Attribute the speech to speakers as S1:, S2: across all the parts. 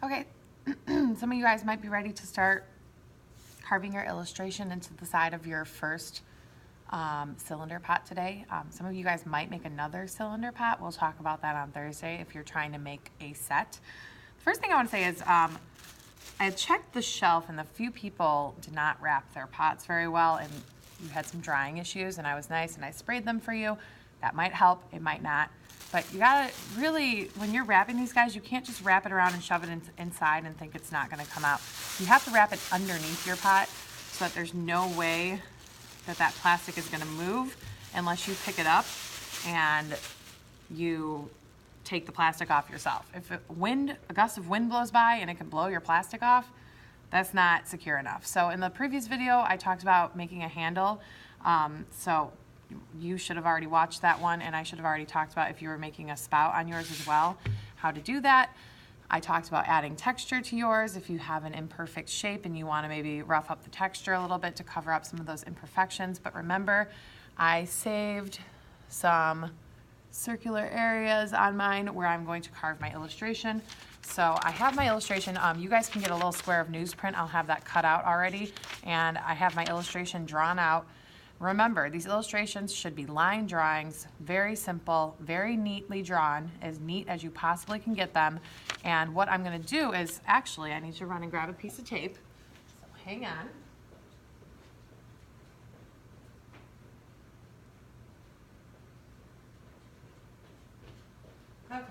S1: Okay, some of you guys might be ready to start carving your illustration into the side of your first cylinder pot today. Some of you guys might make another cylinder pot. We'll talk about that on Thursday if you're trying to make a set. The first thing I want to say is I checked the shelf and a few people did not wrap their pots very well and you had some drying issues, and I was nice and I sprayed them for you. That might help, it might not. But you gotta really, when you're wrapping these guys, you can't just wrap it around and shove it inside and think it's not gonna come out. You have to wrap it underneath your pot so that there's no way that that plastic is gonna move unless you pick it up and you take the plastic off yourself. If a gust of wind blows by and it can blow your plastic off, that's not secure enough. So in the previous video, I talked about making a handle. So you should have already watched that one, and I should have already talked about if you were making a spout on yours as well, how to do that. I talked about adding texture to yours if you have an imperfect shape and you want to maybe rough up the texture a little bit to cover up some of those imperfections. But remember, I saved some circular areas on mine where I'm going to carve my illustration. So I have my illustration. You guys can get a little square of newsprint. I'll have that cut out already, and I have my illustration drawn out. Remember, these illustrations should be line drawings, very simple, very neatly drawn, as neat as you possibly can get them. And what I'm gonna do is, actually, I need to run and grab a piece of tape. So hang on. Okay.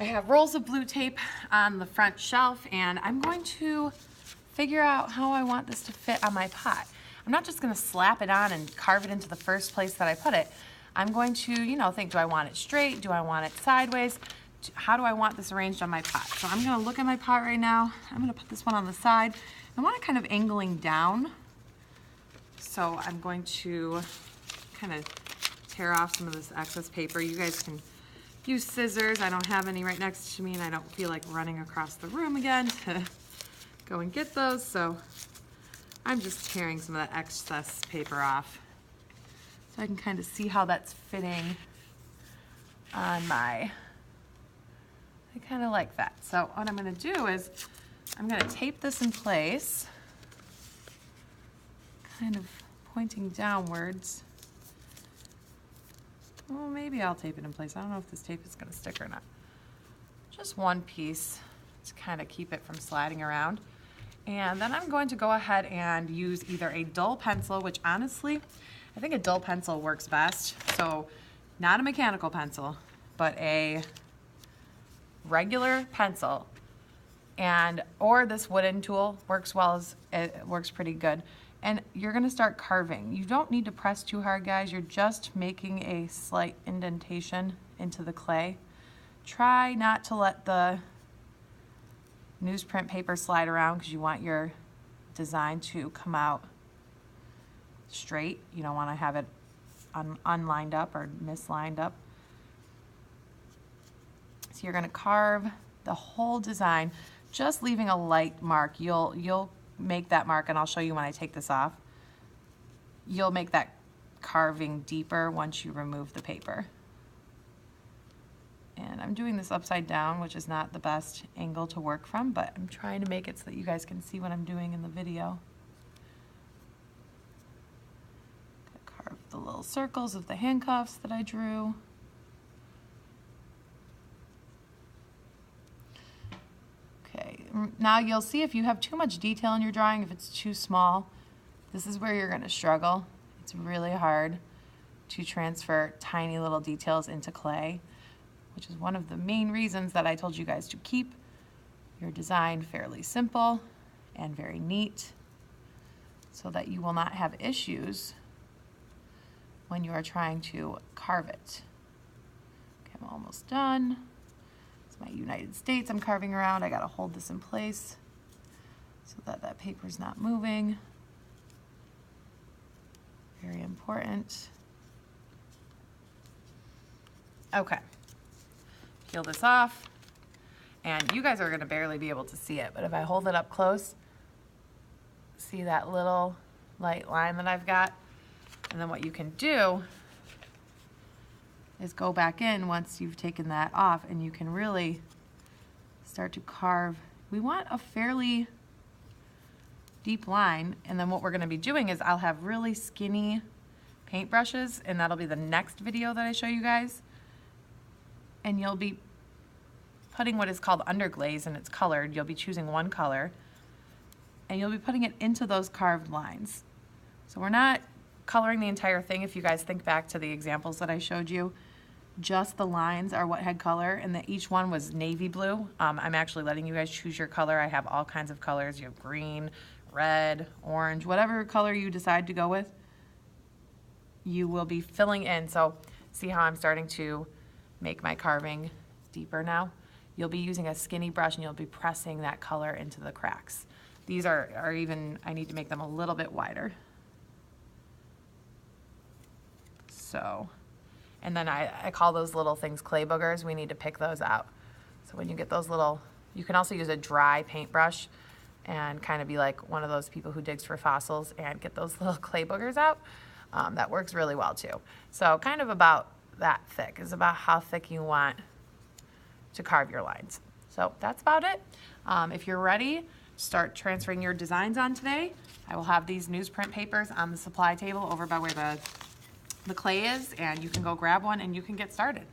S1: I have rolls of blue tape on the front shelf, and I'm going to figure out how I want this to fit on my pot. I'm not just gonna slap it on and carve it into the first place that I put it. I'm going to, think, do I want it straight? Do I want it sideways? How do I want this arranged on my pot? So I'm gonna look at my pot right now. I'm gonna put this one on the side. I want it kind of angling down. So I'm going to kind of tear off some of this excess paper. You guys can use scissors. I don't have any right next to me, and I don't feel like running across the room again to go and get those. So I'm just tearing some of that excess paper off so I can kind of see how that's fitting on my, I kind of like that. So what I'm going to do is I'm going to tape this in place, kind of pointing downwards. Well, maybe I'll tape it in place. I don't know if this tape is going to stick or not. Just one piece to kind of keep it from sliding around. And then I'm going to go ahead and use either a dull pencil, which honestly, I think a dull pencil works best. So not a mechanical pencil, but a regular pencil. Or this wooden tool works it works pretty good. And you're gonna start carving. You don't need to press too hard, guys. You're just making a slight indentation into the clay. Try not to let the newsprint paper slide around because you want your design to come out straight. You don't want to have it unlined up or mislined up. So you're going to carve the whole design, just leaving a light mark. You'll make that mark, and I'll show you when I take this off. You'll make that carving deeper once you remove the paper. And I'm doing this upside down, which is not the best angle to work from, but I'm trying to make it so that you guys can see what I'm doing in the video. Carve the little circles of the handcuffs that I drew. Okay, now you'll see if you have too much detail in your drawing, if it's too small, this is where you're gonna struggle. It's really hard to transfer tiny little details into clay, which is one of the main reasons that I told you guys to keep your design fairly simple and very neat so that you will not have issues when you are trying to carve it. Okay, I'm almost done. It's my United States I'm carving around. I gotta hold this in place so that that paper's not moving. Very important. Okay. Peel this off, and you guys are gonna barely be able to see it, but if I hold it up close, see that little light line that I've got? And then what you can do is go back in once you've taken that off, and you can really start to carve. We want a fairly deep line, and then what we're going to be doing is I'll have really skinny paintbrushes, and that'll be the next video that I show you guys. And you'll be putting what is called underglaze, and it's colored. You'll be choosing one color, and you'll be putting it into those carved lines. So we're not coloring the entire thing. If you guys think back to the examples that I showed you, just the lines are what had color, and that each one was navy blue. I'm actually letting you guys choose your color. I have all kinds of colors. You have green, red, orange, whatever color you decide to go with, you will be filling in. So see how I'm starting to make my carving deeper now? You'll be using a skinny brush and you'll be pressing that color into the cracks. These are even, I need to make them a little bit wider. So, and then I call those little things clay boogers. We need to pick those out. So when you get those little, you can also use a dry paintbrush and kind of be like one of those people who digs for fossils and get those little clay boogers out. That works really well too. So kind of about that thick is about how thick you want to carve your lines. So that's about it. If you're ready, start transferring your designs on today. I will have these newsprint papers on the supply table over by where the clay is, and you can go grab one and you can get started.